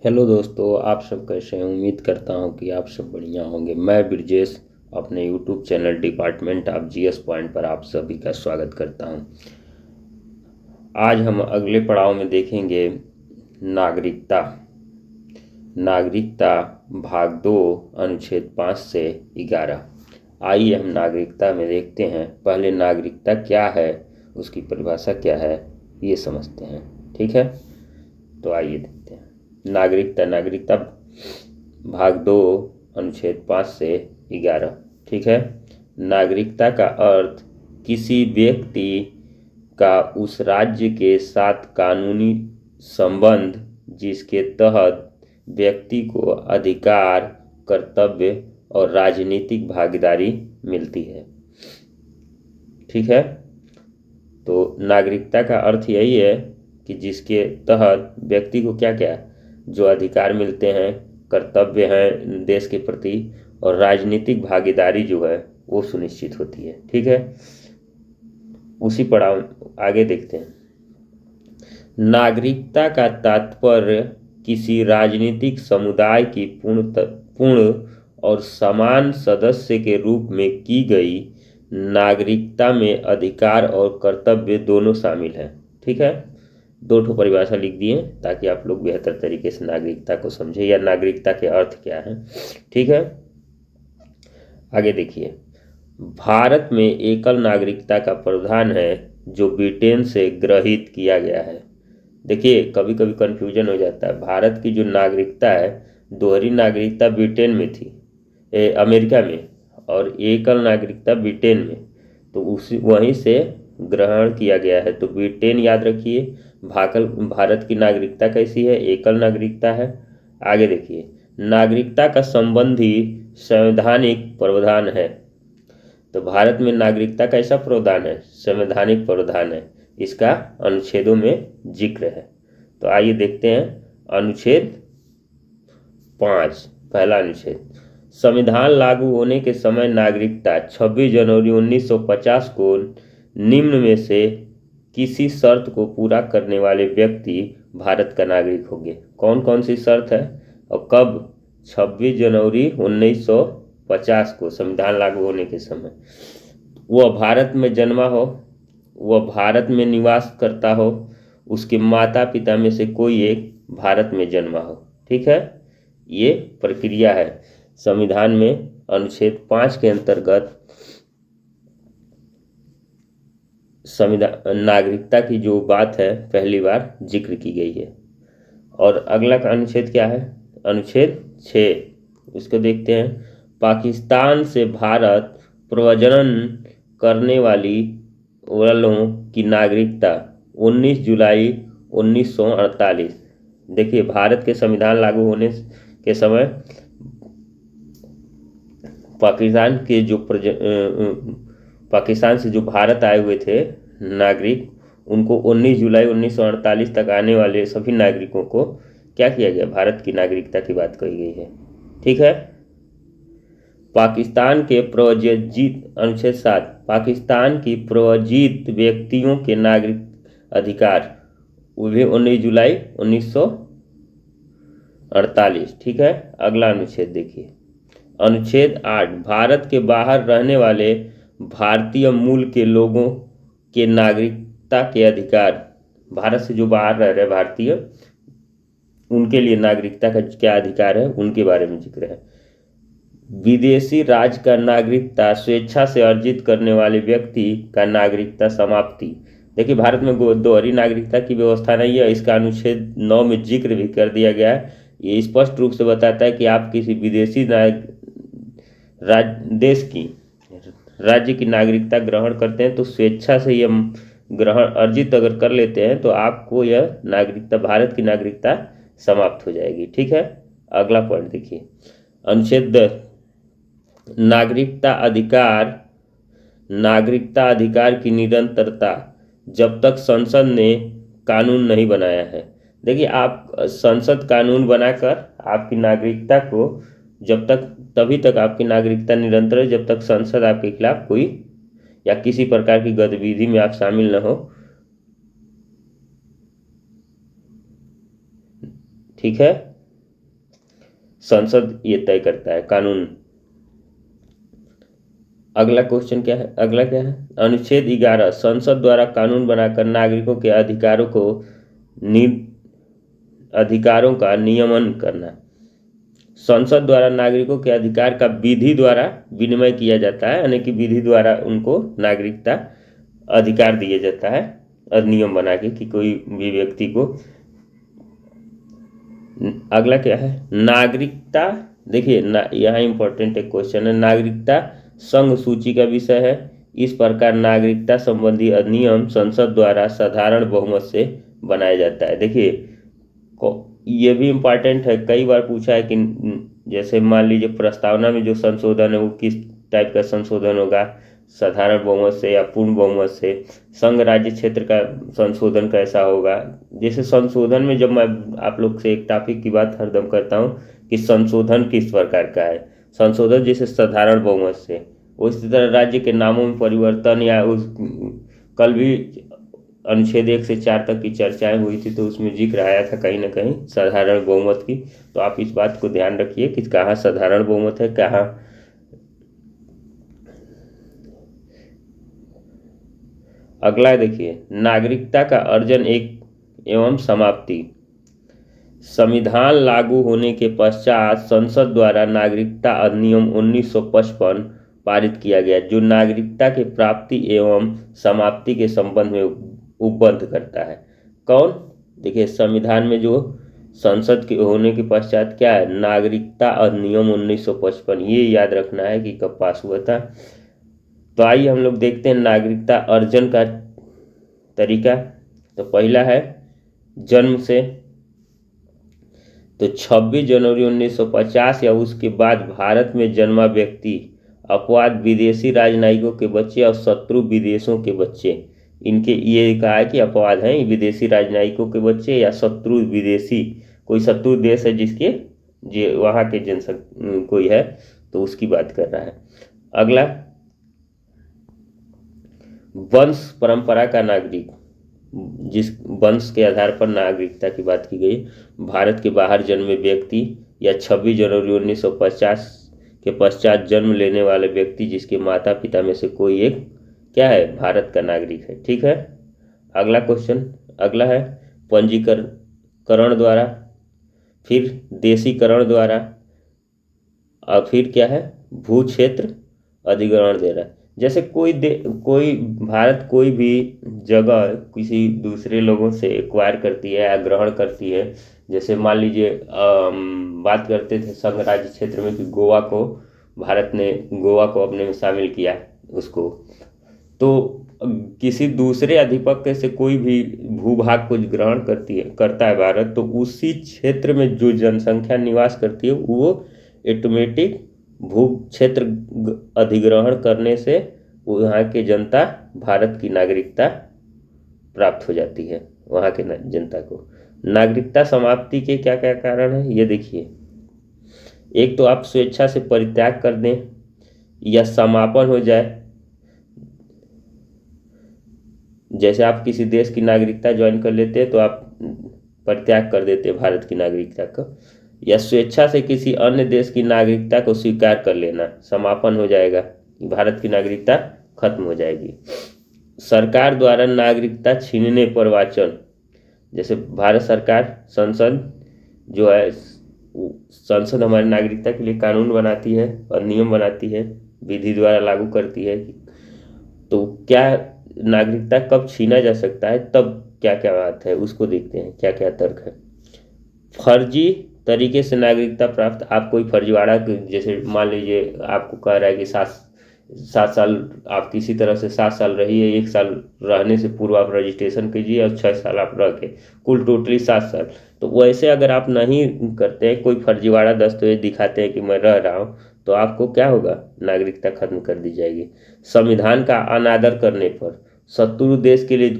Hello दोस्तों, आप सब कैसे हैं। उम्मीद करता हूं कि आप सब बढ़िया होंगे। मैं ब्रजेश अपने YouTube channel department of GS point पर आप सभी का स्वागत करता हूं। आज हम अगले पड़ाव में देखेंगे नागरिकता। नागरिकता भाग 2 अनुच्छेद 5 से 11। आइए हम नागरिकता में देखते हैं। पहले नागरिकता क्या है, उसकी परिभाषा क्या है, ये समझते हैं। ठीक है, तो आइए देखते हैं। नागरिकता नागरिकता भाग 2 अनुच्छेद 5 से 11। ठीक है। नागरिकता का अर्थ किसी व्यक्ति का उस राज्य के साथ कानूनी संबंध जिसके तहत व्यक्ति को अधिकार, कर्तव्य और राजनीतिक भागीदारी मिलती है। ठीक है, तो नागरिकता का अर्थ यही है कि जिसके तहत व्यक्ति को क्या क्या जो अधिकार मिलते हैं, कर्तव्य हैं देश के प्रति, और राजनीतिक भागीदारी जो है वो सुनिश्चित होती है। ठीक है, उसी पड़ाव आगे देखते हैं। नागरिकता का तात्पर्य किसी राजनीतिक समुदाय की पूर्ण और समान सदस्य के रूप में की गई नागरिकता में अधिकार और कर्तव्य दोनों शामिल हैं। ठीक है, दो ठो परिभाषा लिख दिए ताकि आप लोग बेहतर तरीके से नागरिकता को समझें या नागरिकता के अर्थ क्या है। ठीक है, आगे देखिए। भारत में एकल नागरिकता का प्रावधान है जो ब्रिटेन से ग्रहित किया गया है। देखिए, कभी कभी कंफ्यूजन हो जाता है। भारत की जो नागरिकता है, दोहरी नागरिकता ब्रिटेन में थी, अमेरिका में, और एकल नागरिकता ब्रिटेन में, तो उसी वहीं से ग्रहण किया गया है। तो ब्रिटेन याद रखिए। भारत की नागरिकता कैसी है, एकल नागरिकता है। आगे देखिए, नागरिकता का संबंधी संवैधानिक प्रावधान है। तो भारत में नागरिकता का ऐसा प्रावधान है, संवैधानिक प्रावधान है, इसका अनुच्छेदों में जिक्र है। तो आइए देखते हैं। अनुच्छेद 5, पहला अनुच्छेद। संविधान लागू होने के समय नागरिकता 26 जनवरी 1950 को निम्न में से किसी शर्त को पूरा करने वाले व्यक्ति भारत का नागरिक होंगे। कौन कौन सी शर्त है और कब? 26 जनवरी 1950 को, संविधान लागू होने के समय, वह भारत में जन्मा हो, वह भारत में निवास करता हो, उसके माता पिता में से कोई एक भारत में जन्मा हो। ठीक है, ये प्रक्रिया है। संविधान में अनुच्छेद 5 के अंतर्गत संविधान नागरिकता की जो बात है पहली बार जिक्र की गई है। और अगला का अनुच्छेद क्या है? अनुच्छेद 6, इसको देखते हैं। पाकिस्तान से भारत प्रव्रजन करने वाली वालों की नागरिकता 19 जुलाई 1948। देखिए, भारत के संविधान लागू होने के समय पाकिस्तान से जो भारत आए हुए थे नागरिक, उनको 19 जुलाई 1948 तक आने वाले सभी नागरिकों को क्या किया गया? भारत की नागरिकता की बात कही गई है। ठीक है, पाकिस्तान के प्रव्रजित अनुच्छेद 7, पाकिस्तान की प्रव्रजित व्यक्तियों के नागरिक अधिकार, वो भी 19 जुलाई 1948। ठीक है, अगला अनुच्छेद देखिए। अनुच्छेद 8, भारत के बाहर रहने वाले भारतीय मूल के लोगों के नागरिकता के अधिकार। भारत से जो बाहर रह रहे भारतीय, उनके लिए नागरिकता का क्या अधिकार है, उनके बारे में जिक्र है। विदेशी राज्य का नागरिकता स्वेच्छा से अर्जित करने वाले व्यक्ति का नागरिकता समाप्ति। देखिए, भारत में दोहरी नागरिकता की व्यवस्था नहीं है, इसका अनुच्छेद 9 में जिक्र भी कर दिया गया है। ये स्पष्ट रूप से बताता है कि आप किसी विदेशी देश की राज्य की नागरिकता ग्रहण करते हैं तो स्वेच्छा से यह ग्रहण अर्जित अगर कर लेते हैं तो आपको यह नागरिकता, भारत की नागरिकता समाप्त हो जाएगी। ठीक है, अगला पॉइंट देखिए। अनुच्छेद 10, नागरिकता अधिकार की निरंतरता जब तक संसद ने कानून नहीं बनाया है। देखिए, आप संसद कानून बनाकर आपकी नागरिकता को तभी तक आपकी नागरिकता निरंतर है जब तक संसद आपके खिलाफ कोई या किसी प्रकार की गतिविधि में आप शामिल न हो। ठीक है, संसद ये तय करता है कानून। अगला क्वेश्चन क्या है, अगला क्या है, अनुच्छेद 11 संसद द्वारा कानून बनाकर नागरिकों के नि अधिकारों का नियमन करना। संसद द्वारा नागरिकों के अधिकार का विधि द्वारा विनिमय किया जाता है, यानी कि विधि द्वारा उनको नागरिकता अधिकार दिया जाता है अधिनियम बना के कि कोई भी व्यक्ति को। अगला क्या है, नागरिकता, देखिए यहाँ इंपॉर्टेंट एक क्वेश्चन है, नागरिकता संघ सूची का विषय है। इस प्रकार नागरिकता संबंधी अधिनियम संसद द्वारा साधारण बहुमत से बनाया जाता है। देखिए ये भी इम्पॉर्टेंट है, कई बार पूछा है कि जैसे मान लीजिए प्रस्तावना में जो संशोधन है वो किस टाइप का संशोधन होगा, साधारण बहुमत से या पूर्ण बहुमत से। संघ राज्य क्षेत्र का संशोधन कैसा होगा। जैसे संशोधन में जब मैं आप लोग से एक टॉपिक की बात हरदम करता हूँ कि संशोधन किस प्रकार का है, संशोधन जैसे साधारण बहुमत से, उसी तरह राज्य के नामों में परिवर्तन या उस कल भी अनुच्छेद 1 से 4 तक की चर्चाएं हुई थी तो उसमें जिक्र आया था कहीं ना कहीं साधारण बहुमत की। तो आप इस बात को ध्यान रखिए कि कहाँ साधारण बहुमत है, कहाँ। अगला देखिए, नागरिकता का अर्जन एवं समाप्ति। संविधान लागू होने के पश्चात संसद द्वारा नागरिकता अधिनियम 1955 पारित किया गया, जो नागरिकता के प्राप्ति एवं समाप्ति के संबंध में उपबद्ध करता है। कौन, देखिए संविधान में जो संसद के होने के पश्चात क्या है, नागरिकता अधिनियम 1955, ये याद रखना है कि कब पास हुआ था। तो आइए हम लोग देखते हैं नागरिकता अर्जन का तरीका। तो पहला है जन्म से, तो 26 जनवरी 1950 या उसके बाद भारत में जन्मा व्यक्ति, अपवाद विदेशी राजनयिकों के बच्चे और शत्रु विदेशों के बच्चे, इनके ये कहा है कि अपवाद हैं विदेशी राजनयिकों के बच्चे या शत्रु विदेशी, कोई शत्रु देश है जिसके जो वहाँ के जनसंख्या कोई है तो उसकी बात कर रहा है। अगला, वंश परंपरा का नागरिक, जिस वंश के आधार पर नागरिकता की बात की गई, भारत के बाहर जन्मे व्यक्ति या 26 जनवरी 1950 के पश्चात जन्म लेने वाले व्यक्ति जिसके माता पिता में से कोई एक क्या है, भारत का नागरिक है। ठीक है। अगला क्वेश्चन, अगला है पंजीकरण द्वारा, फिर देशीकरण द्वारा, और फिर क्या है, भू क्षेत्र अधिग्रहण दे रहा है। जैसे कोई भारत कोई भी जगह किसी दूसरे लोगों से एक्वायर करती है या ग्रहण करती है, जैसे मान लीजिए बात करते थे संघ राज्य क्षेत्र में कि भारत ने गोवा को अपने में शामिल किया उसको, तो किसी दूसरे अधिपत्य से कोई भी भूभाग को ग्रहण करता है भारत, तो उसी क्षेत्र में जो जनसंख्या निवास करती है वो ऑटोमेटिक भू क्षेत्र अधिग्रहण करने से वहाँ के जनता भारत की नागरिकता प्राप्त हो जाती है। वहाँ के जनता को नागरिकता समाप्ति के क्या क्या कारण है ये देखिए। एक तो आप स्वेच्छा से परित्याग कर दें या समापन हो जाए, जैसे आप किसी देश की नागरिकता ज्वाइन कर लेते हैं तो आप परित्याग कर देते हैं भारत की नागरिकता का, या स्वेच्छा से किसी अन्य देश की नागरिकता को स्वीकार कर लेना, समापन हो जाएगा, भारत की नागरिकता खत्म हो जाएगी। सरकार द्वारा नागरिकता छीनने पर वाचन, जैसे भारत सरकार संसद जो है, संसद हमारी नागरिकता के लिए कानून बनाती है और नियम बनाती है, विधि द्वारा लागू करती है, तो क्या नागरिकता कब छीना जा सकता है, तब क्या क्या बात है उसको देखते हैं, क्या क्या तर्क है। फर्जी तरीके से नागरिकता प्राप्त, आप कोई फर्जीवाड़ा, जैसे मान लीजिए आपको कह रहा है कि 7 साल आप किसी तरह से 7 साल रहिए, 1 साल रहने से पूर्व आप रजिस्ट्रेशन कीजिए और 6 साल आप रह के कुल टोटली 7 साल, तो वैसे अगर आप नहीं करते हैं, कोई फर्जीवाड़ा दस्तावेज दिखाते हैं कि मैं रह रहा हूँ, तो आपको क्या होगा, नागरिकता खत्म कर दी जाएगी। संविधान का अनादर करने पर, शत्रु देश के लिए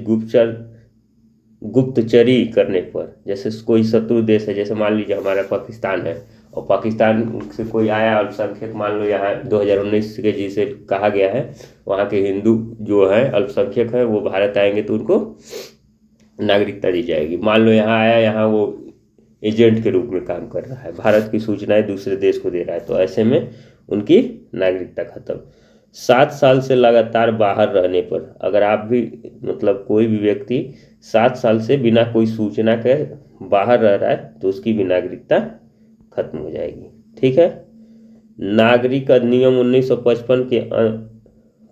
गुप्तचरी करने पर, जैसे कोई शत्रु देश है, जैसे मान लीजिए हमारा पाकिस्तान है और पाकिस्तान से कोई आया अल्पसंख्यक, मान लो यहाँ 2019 के जिसे कहा गया है वहाँ के हिंदू जो है अल्पसंख्यक है वो भारत आएंगे तो उनको नागरिकता दी जाएगी। मान लो यहाँ आया, यहाँ वो एजेंट के रूप में काम कर रहा है, भारत की सूचनाएं दूसरे देश को दे रहा है, तो ऐसे में उनकी नागरिकता खत्म। 7 साल से लगातार बाहर रहने पर, अगर आप भी मतलब कोई भी व्यक्ति 7 साल से बिना कोई सूचना के बाहर रह रहा है तो उसकी भी नागरिकता खत्म हो जाएगी। ठीक है। नागरिक अधिनियम 1955 के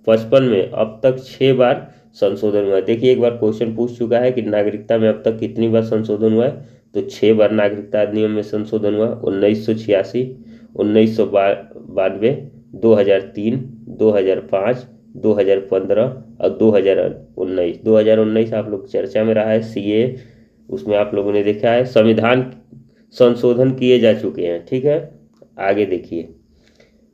55 में अब तक 6 बार संशोधन हुआ है। देखिए, एक बार क्वेश्चन पूछ चुका है कि नागरिकता में अब तक कितनी बार संशोधन हुआ है, तो 6 बार नागरिकता अधिनियम में संशोधन हुआ। 1986, 1992, 2003, 2005, 2015 और 2019। 2019 आप लोग चर्चा में रहा है, सीए, उसमें आप लोगों ने देखा है संविधान संशोधन किए जा चुके हैं। ठीक है। आगे देखिए,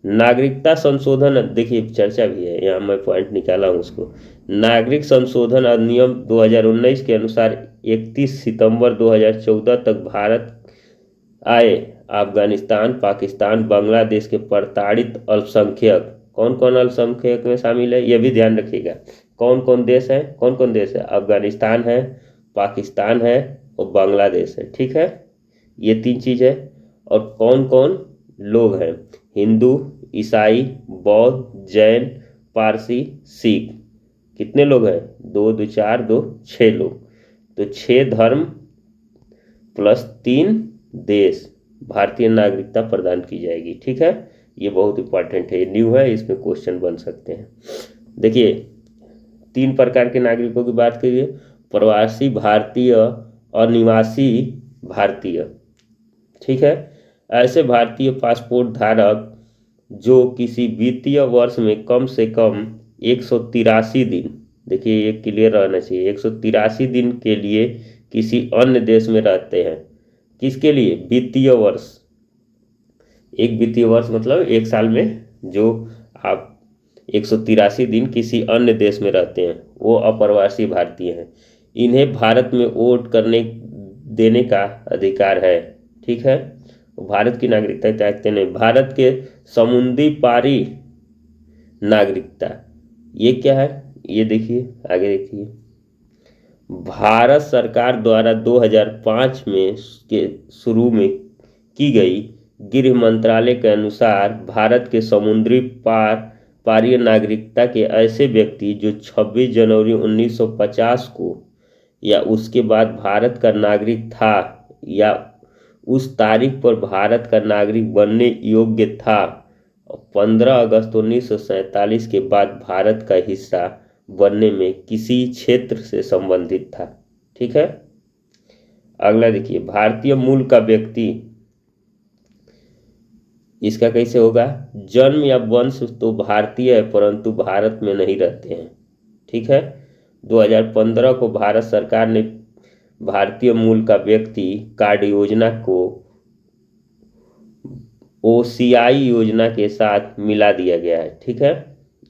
नागरिकता संशोधन, देखिए चर्चा भी है यहाँ, मैं पॉइंट निकाला हूँ उसको। नागरिक संशोधन अधिनियम 2019 के अनुसार 31 सितंबर 2014 तक भारत आए अफगानिस्तान, पाकिस्तान, बांग्लादेश के प्रताड़ित अल्पसंख्यक, कौन कौन अल्पसंख्यक में शामिल है, यह भी ध्यान रखिएगा। कौन कौन देश है, कौन कौन देश है, अफगानिस्तान है, पाकिस्तान है और बांग्लादेश है। ठीक है, ये 3 चीज है। और कौन कौन लोग हैं, हिंदू, ईसाई, बौद्ध, जैन, पारसी, सिख। कितने लोग हैं, 2 2 4 2 6 लोग। तो 6 धर्म प्लस 3 देश, भारतीय नागरिकता प्रदान की जाएगी। ठीक है, ये बहुत इंपॉर्टेंट है, ये न्यू है, इसमें क्वेश्चन बन सकते हैं। देखिए, 3 प्रकार के नागरिकों की बात करिए, प्रवासी भारतीय और निवासी भारतीय। ठीक है, ऐसे भारतीय पासपोर्ट धारक जो किसी वित्तीय वर्ष में कम से कम 183 दिन, देखिए ये क्लियर रहना चाहिए, 183 दिन के लिए किसी अन्य देश में रहते हैं। किसके लिए, वित्तीय वर्ष। एक वित्तीय वर्ष मतलब 1 साल में जो आप 183 दिन किसी अन्य देश में रहते हैं, वो अप्रवासी भारतीय हैं। इन्हें भारत में वोट करने देने का अधिकार है। ठीक है, भारत की नागरिकता चाहते नहीं। भारत के समुद्री पारी नागरिकता, ये क्या है, ये देखिए, आगे देखिए। भारत सरकार द्वारा 2005 में के शुरू में की गई गृह मंत्रालय के अनुसार भारत के समुद्री पारीय नागरिकता के ऐसे व्यक्ति जो 26 जनवरी 1950 को या उसके बाद भारत का नागरिक था या उस तारीख पर भारत का नागरिक बनने योग्य था, 15 अगस्त 1947 के बाद भारत का हिस्सा बनने में किसी क्षेत्र से संबंधित था। ठीक है। अगला देखिए, भारतीय मूल का व्यक्ति, इसका कैसे होगा, जन्म या वंश तो भारतीय है परंतु भारत में नहीं रहते हैं। ठीक है, 2015 को भारत सरकार ने भारतीय मूल का व्यक्ति कार्ड योजना को ओसीआई योजना के साथ मिला दिया गया है। ठीक है,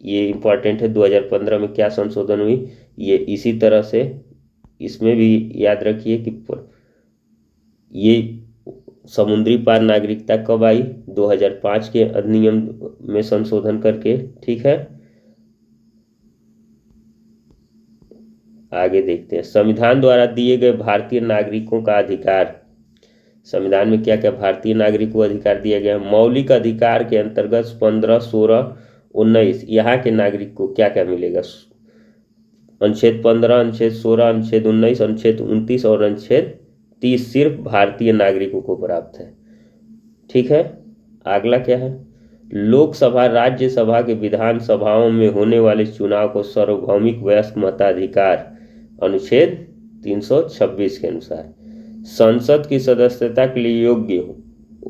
ये इंपॉर्टेंट है। 2015 में क्या संशोधन हुई, ये इसी तरह से इसमें भी याद रखिए कि ये समुद्री पार नागरिकता कब आई, 2005 के अधिनियम में संशोधन करके। ठीक है, आगे देखते हैं, संविधान द्वारा दिए गए भारतीय नागरिकों का अधिकार। संविधान में क्या क्या भारतीय नागरिक को अधिकार दिया गया है, मौलिक अधिकार के अंतर्गत 15, 16, 19 यहाँ के नागरिक को क्या क्या मिलेगा, अनुच्छेद 15, अनुच्छेद 16, अनुच्छेद 19, अनुच्छेद 29 और अनुच्छेद 30 सिर्फ भारतीय नागरिकों को प्राप्त है। ठीक है, अगला क्या है, लोकसभा राज्यसभा के विधान सभाओं में होने वाले चुनाव को सार्वभौमिक वयस्क मताधिकार, अनुच्छेद 326 के अनुसार। संसद की सदस्यता के लिए योग्य हो,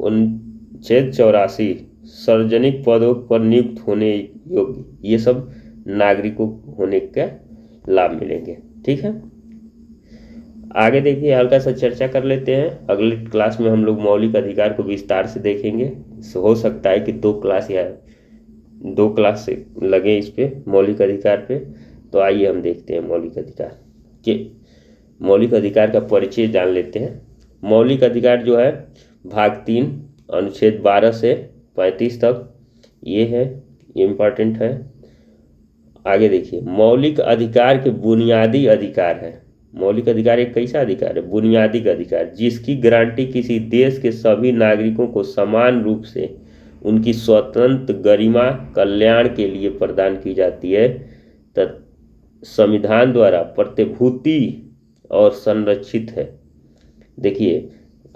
अनुच्छेद 84, सार्वजनिक पदों पर नियुक्त होने योग्य, ये सब नागरिकों होने का लाभ मिलेंगे। ठीक है, आगे देखिए, हल्का सा चर्चा कर लेते हैं। अगले क्लास में हम लोग मौलिक अधिकार को विस्तार से देखेंगे। हो सकता है कि 2 क्लास या 2 क्लास से लगे इस पे, मौलिक अधिकार पे। तो आइए हम देखते हैं मौलिक अधिकार के, मौलिक अधिकार का परिचय जान लेते हैं। मौलिक अधिकार जो है भाग 3 अनुच्छेद 12 से 35 तक, ये है, ये इम्पोर्टेंट है। आगे देखिए, मौलिक अधिकार के बुनियादी अधिकार है। मौलिक अधिकार एक कैसा अधिकार है? बुनियादी अधिकार, जिसकी गारंटी किसी देश के सभी नागरिकों को समान रूप से उनकी स्वतंत्र गरिमा कल्याण के लिए प्रदान की जाती है, संविधान द्वारा प्रतिभूति और संरक्षित है। देखिए,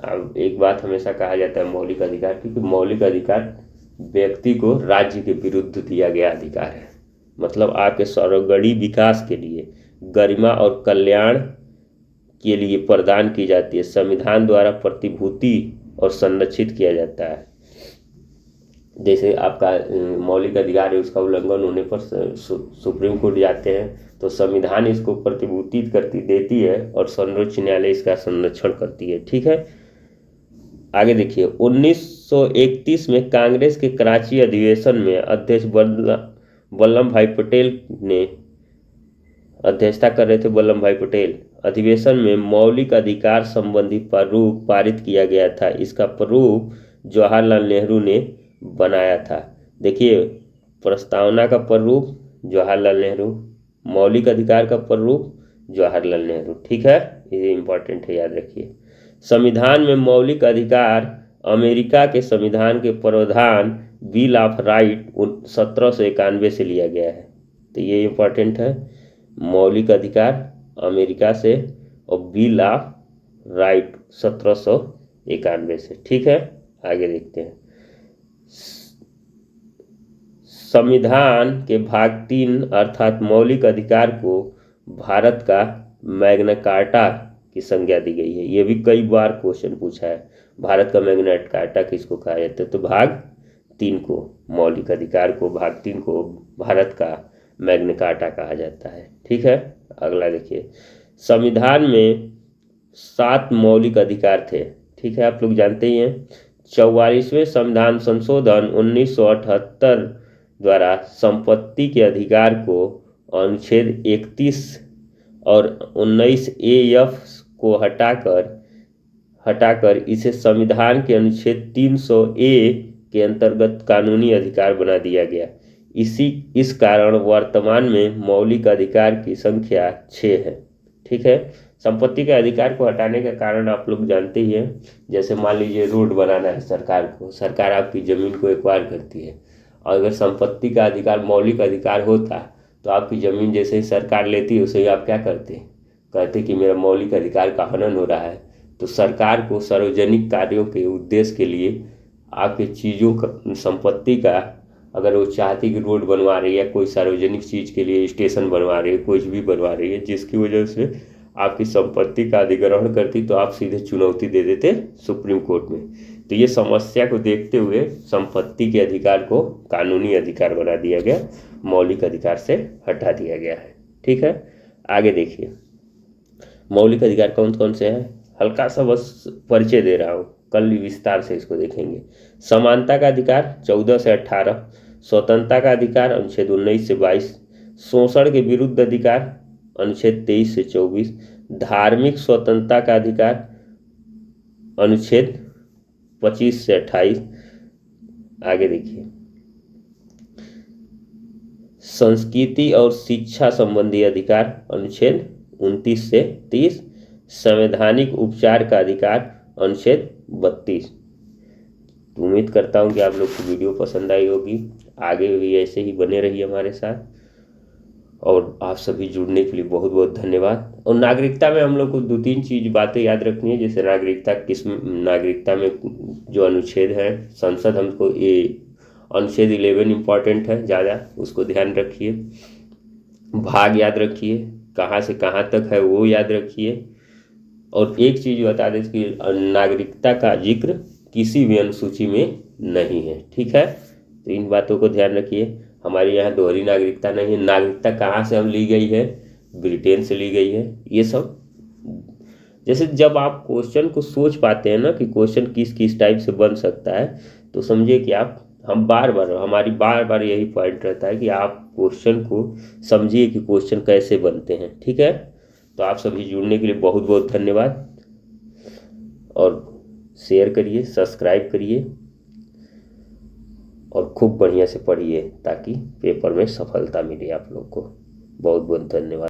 अब एक बात हमेशा कहा जाता है मौलिक अधिकार की, कि मौलिक अधिकार व्यक्ति को राज्य के विरुद्ध दिया गया अधिकार है। मतलब आपके सर्वगणिक विकास के लिए, गरिमा और कल्याण के लिए प्रदान की जाती है, संविधान द्वारा प्रतिभूति और संरक्षित किया जाता है। जैसे आपका मौलिक अधिकार है, उसका उल्लंघन होने पर सुप्रीम कोर्ट जाते हैं तो संविधान इसको प्रतिभूतित करती देती है और सर्वोच्च न्यायालय इसका संरक्षण करती है। ठीक है, आगे देखिए, 1931 में कांग्रेस के कराची अधिवेशन में अध्यक्ष वल्लभ भाई पटेल ने अध्यक्षता कर रहे थे। वल्लभ भाई पटेल अधिवेशन में मौलिक अधिकार संबंधी प्रारूप पारित किया गया था। इसका प्रारूप जवाहरलाल नेहरू ने बनाया था। देखिए, प्रस्तावना का प्रारूप जवाहरलाल नेहरू, मौलिक अधिकार का प्रारूप जवाहरलाल नेहरू। ठीक है, ये इंपॉर्टेंट है, याद रखिए। संविधान में मौलिक अधिकार अमेरिका के संविधान के प्रावधान बिल ऑफ राइट 1791 से लिया गया है। तो ये इंपॉर्टेंट है, मौलिक अधिकार अमेरिका से और बिल ऑफ राइट 1791 से। ठीक है, आगे देखते हैं। संविधान के भाग 3 अर्थात मौलिक अधिकार को भारत का मैग्ना कार्टा की संज्ञा दी गई है। ये भी कई बार क्वेश्चन पूछा है, भारत का मैग्ना कार्टा किसको कहा जाता है? तो भाग 3 को, मौलिक अधिकार को भाग 3 को भारत का मैग्ना कार्टा कहा जाता है। ठीक है, अगला देखिए। संविधान में 7 मौलिक अधिकार थे। ठीक है, आप लोग जानते ही हैं। 44वें संविधान संशोधन 1978 द्वारा संपत्ति के अधिकार को अनुच्छेद 31 और 19A(F) को हटाकर इसे संविधान के अनुच्छेद 300A के अंतर्गत कानूनी अधिकार बना दिया गया। इस कारण वर्तमान में मौलिक अधिकार की संख्या 6 है। ठीक है, संपत्ति के अधिकार को हटाने का कारण आप लोग जानते ही हैं। जैसे मान लीजिए रोड बनाना है सरकार को, सरकार आपकी ज़मीन को एक्वायर करती है, और अगर संपत्ति का अधिकार मौलिक अधिकार होता तो आपकी ज़मीन जैसे ही सरकार लेती है उसे ही आप क्या करते? कहते कि मेरा मौलिक अधिकार का हनन हो रहा है। तो सरकार को सार्वजनिक कार्यों के उद्देश्य के लिए आपके चीज़ों का, संपत्ति का, अगर वो चाहती कि रोड बनवा रही है, कोई सार्वजनिक चीज़ के लिए स्टेशन बनवा रही है, कुछ भी बनवा रही है, जिसकी वजह से आपकी संपत्ति का अधिग्रहण करती, तो आप सीधे चुनौती दे देते सुप्रीम कोर्ट में। तो ये समस्या को देखते हुए संपत्ति के अधिकार को कानूनी अधिकार बना दिया गया, मौलिक अधिकार से हटा दिया गया है। ठीक है, आगे देखिए, मौलिक अधिकार कौन कौन से हैं? हल्का सा बस परिचय दे रहा हूँ, कल विस्तार से इसको देखेंगे। समानता का अधिकार 14 से 18, स्वतंत्रता का अधिकार अनुच्छेद 19 से 22, शोषण के विरुद्ध अधिकार अनुच्छेद 23 से 24, धार्मिक स्वतंत्रता का अधिकार अनुच्छेद 25 से 28। आगे देखिए, संस्कृति और शिक्षा संबंधी अधिकार अनुच्छेद 29 से 30, संवैधानिक उपचार का अधिकार अनुच्छेद 32। तो उम्मीद करता हूं कि आप लोग को वीडियो पसंद आई होगी। आगे भी ऐसे ही बने रहिए हमारे साथ, और आप सभी जुड़ने के लिए बहुत बहुत धन्यवाद। और नागरिकता में हम लोग को 2-3 चीज़ बातें याद रखनी है। जैसे नागरिकता में जो अनुच्छेद है, संसद हमको ये अनुच्छेद 11 इम्पॉर्टेंट है ज़्यादा, उसको ध्यान रखिए। भाग याद रखिए, कहाँ से कहाँ तक है वो याद रखिए। और एक चीज़ बता दें कि नागरिकता का जिक्र किसी भी अनुसूची में नहीं है। ठीक है, तो इन बातों को ध्यान रखिए। हमारे यहाँ दोहरी नागरिकता नहीं है। नागरिकता कहाँ से हम ली गई है? ब्रिटेन से ली गई है। ये सब जैसे जब आप क्वेश्चन को सोच पाते हैं ना कि क्वेश्चन किस किस टाइप से बन सकता है, तो समझिए कि हमारी बार बार यही पॉइंट रहता है कि आप क्वेश्चन को समझिए कि क्वेश्चन कैसे बनते हैं। ठीक है, तो आप सभी जुड़ने के लिए बहुत बहुत धन्यवाद, और शेयर करिए, सब्सक्राइब करिए, और खूब बढ़िया से पढ़िए ताकि पेपर में सफलता मिले आप लोग को। बहुत बहुत धन्यवाद।